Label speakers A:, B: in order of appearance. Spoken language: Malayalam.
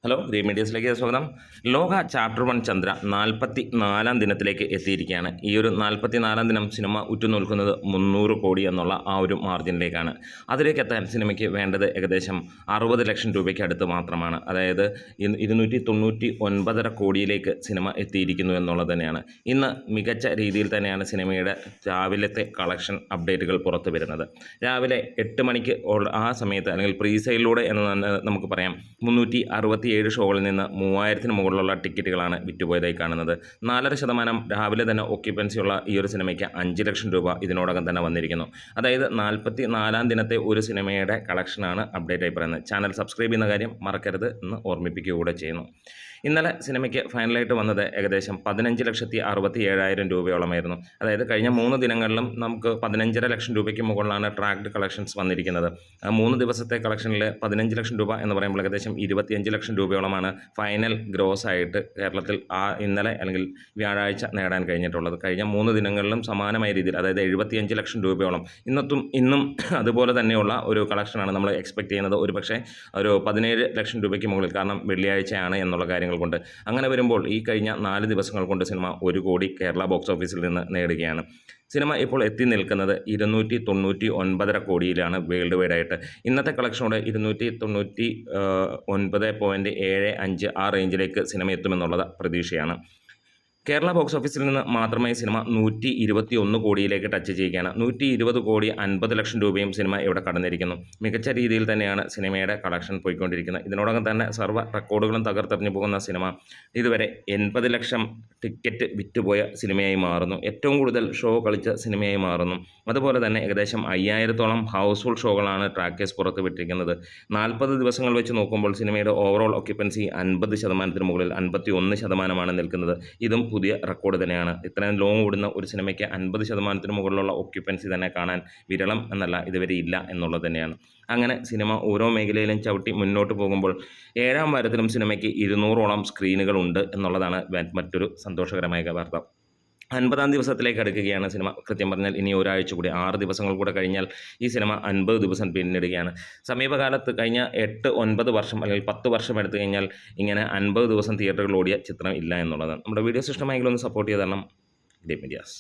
A: ഹലോ ഗ്രീൻ മീഡിയസിലേക്ക് സ്വാഗതം. ലോക ചാപ്റ്റർ 1 ചന്ദ്ര 44-ാം ദിനത്തിലേക്ക് എത്തിയിരിക്കുകയാണ്. ഈ ഒരു 44-ാം ദിനം സിനിമ ഉറ്റുനോക്കുന്നത് 300 കോടി എന്നുള്ള ആ ഒരു മാർജിനിലേക്കാണ്. അതിലേക്ക് എത്താൻ സിനിമയ്ക്ക് വേണ്ടത് ഏകദേശം 60 ലക്ഷം രൂപയ്ക്ക് അടുത്ത് മാത്രമാണ്. അതായത് 299.5 കോടിയിലേക്ക് സിനിമ എത്തിയിരിക്കുന്നു എന്നുള്ളത് തന്നെയാണ്. ഇന്ന് മികച്ച രീതിയിൽ തന്നെയാണ് സിനിമയുടെ രാവിലത്തെ കളക്ഷൻ അപ്ഡേറ്റുകൾ പുറത്തു വരുന്നത്. രാവിലെ 8 മണിക്ക് ആ സമയത്ത് അല്ലെങ്കിൽ പ്രീ സെയിലിലൂടെ എന്ന് തന്നെ നമുക്ക് പറയാം 367 ഷോകളിൽ നിന്ന് 3000-ന് മുകളിലുള്ള ടിക്കറ്റുകളാണ് വിറ്റുപോയതായി കാണുന്നത്. 4.5% രാവിലെ തന്നെ ഒക്യുപ്പൻസിയുള്ള ഈ ഒരു സിനിമയ്ക്ക് 5 ലക്ഷം രൂപ ഇതിനോടകം തന്നെ വന്നിരിക്കുന്നു. അതായത് 44-ാം ദിനത്തെ ഒരു സിനിമയുടെ കളക്ഷനാണ് അപ്ഡേറ്റ് ആയി പറയുന്നത്. ചാനൽ സബ്സ്ക്രൈബ് ചെയ്യുന്ന കാര്യം മറക്കരുത് എന്ന് ഓർമ്മിപ്പിക്കുക കൂടെ ചെയ്യുന്നു. ഇന്നലെ സിനിമയ്ക്ക് ഫൈനലായിട്ട് വന്നത് ഏകദേശം 15,67,000 രൂപയോളമായിരുന്നു. അതായത് കഴിഞ്ഞ 3 ദിനങ്ങളിലും നമുക്ക് 15.5 ലക്ഷം രൂപയ്ക്ക് മുകളിലാണ് ട്രാക്ഡ് കളക്ഷൻസ് വന്നിരിക്കുന്നത്. 3 ദിവസത്തെ കളക്ഷനിൽ 15 ലക്ഷം രൂപ എന്ന് പറയുമ്പോൾ ഏകദേശം 25 ലക്ഷം രൂപയോളമാണ് ഫൈനൽ ഗ്രോസ് ആയിട്ട് കേരളത്തിൽ ഇന്നലെ അല്ലെങ്കിൽ വ്യാഴാഴ്ച നേടാൻ കഴിഞ്ഞിട്ടുള്ളത്. കഴിഞ്ഞ 3 ദിനങ്ങളിലും സമാനമായ രീതിയിൽ അതായത് 75 ലക്ഷം രൂപയോളം ഇന്നും അതുപോലെ തന്നെയുള്ള ഒരു കളക്ഷനാണ് നമ്മൾ എക്സ്പെക്ട് ചെയ്യുന്നത്. ഒരു പക്ഷേ ഒരു 17 ലക്ഷം രൂപയ്ക്ക് മുകളിൽ, കാരണം വെള്ളിയാഴ്ചയാണ് എന്നുള്ള കാര്യങ്ങൾ കൊണ്ട്. അങ്ങനെ വരുമ്പോൾ ഈ കഴിഞ്ഞ 4 ദിവസങ്ങൾ കൊണ്ട് സിനിമ 1 കോടി കേരള ബോക്സ് ഓഫീസിൽ നിന്ന് നേടുകയാണ്. സിനിമ ഇപ്പോൾ എത്തി നിൽക്കുന്നത് 299.5 കോടിയിലാണ് വേൾഡ് വൈഡ് ആയിട്ട്. ഇന്നത്തെ കളക്ഷനോടെ 299.75 ആ റേഞ്ചിലേക്ക് സിനിമ എത്തുമെന്നുള്ളത് പ്രതീക്ഷയാണ്. കേരള ബോക്സ് ഓഫീസിൽ നിന്ന് മാത്രമേ സിനിമ 121 കോടിയിലേക്ക് ടച്ച് ചെയ്യുകയാണ്. 120 കോടി 50 ലക്ഷം രൂപയും സിനിമ ഇവിടെ കടന്നിരിക്കുന്നു. മികച്ച രീതിയിൽ തന്നെയാണ് സിനിമയുടെ കളക്ഷൻ പോയിക്കൊണ്ടിരിക്കുന്നത്. ഇതിനോടകം തന്നെ സർവ്വ റെക്കോർഡുകളും തകർത്തെറിഞ്ഞു പോകുന്ന സിനിമ ഇതുവരെ 80 ലക്ഷം ടിക്കറ്റ് വിറ്റുപോയ സിനിമയായി മാറുന്നു. ഏറ്റവും കൂടുതൽ ഷോ കളിച്ച സിനിമയായി മാറുന്നു. അതുപോലെ തന്നെ ഏകദേശം 5000-ഓളം ഹൗസ്ഫുൾ ഷോകളാണ് ട്രാക്കേഴ്സ് പുറത്ത് വിട്ടിരിക്കുന്നത്. 40 ദിവസങ്ങൾ വെച്ച് നോക്കുമ്പോൾ സിനിമയുടെ ഓവറോൾ ഒക്യുപ്പൻസി 50%-ന് മുകളിൽ 51%-മാണ് നിൽക്കുന്നത്. ഇതും പുതിയ റെക്കോർഡ് തന്നെയാണ്. ഇത്രയും ലോങ് ഓടുന്ന ഒരു സിനിമയ്ക്ക് 50%-ന് മുകളിലുള്ള ഒക്യുപ്പൻസി തന്നെ കാണാൻ വിരളം എന്നല്ല ഇതുവരെ ഇല്ല എന്നുള്ളത് തന്നെയാണ്. അങ്ങനെ സിനിമ ഓരോ മേഖലയിലും ചവിട്ടി മുന്നോട്ട് പോകുമ്പോൾ 7-ാം വാരത്തിലും സിനിമയ്ക്ക് 200-ഓളം സ്ക്രീനുകളുണ്ട് എന്നുള്ളതാണ് മറ്റൊരു സന്തോഷകരമായ വാർത്ത. 50-ാം ദിവസത്തിലേക്ക് അടുക്കുകയാണ് സിനിമ. കൃത്യം പറഞ്ഞാൽ ഇനി ഒരാഴ്ച കൂടി 6 ദിവസങ്ങൾ കൂടെ കഴിഞ്ഞാൽ ഈ സിനിമ 50 ദിവസം പിന്നിടുകയാണ്. സമീപകാലത്ത് കഴിഞ്ഞ 8-9 വർഷം അല്ലെങ്കിൽ 10 വർഷം എടുത്തു കഴിഞ്ഞാൽ ഇങ്ങനെ 50 ദിവസം തിയേറ്ററുകൾ ഓടിയ ചിത്രം ഇല്ല എന്നുള്ളതാണ്. നമ്മുടെ വീഡിയോസ് ഇഷ്ടമായെങ്കിൽ ഒന്ന് സപ്പോർട്ട് ചെയ്ത് തരണം. Green medias.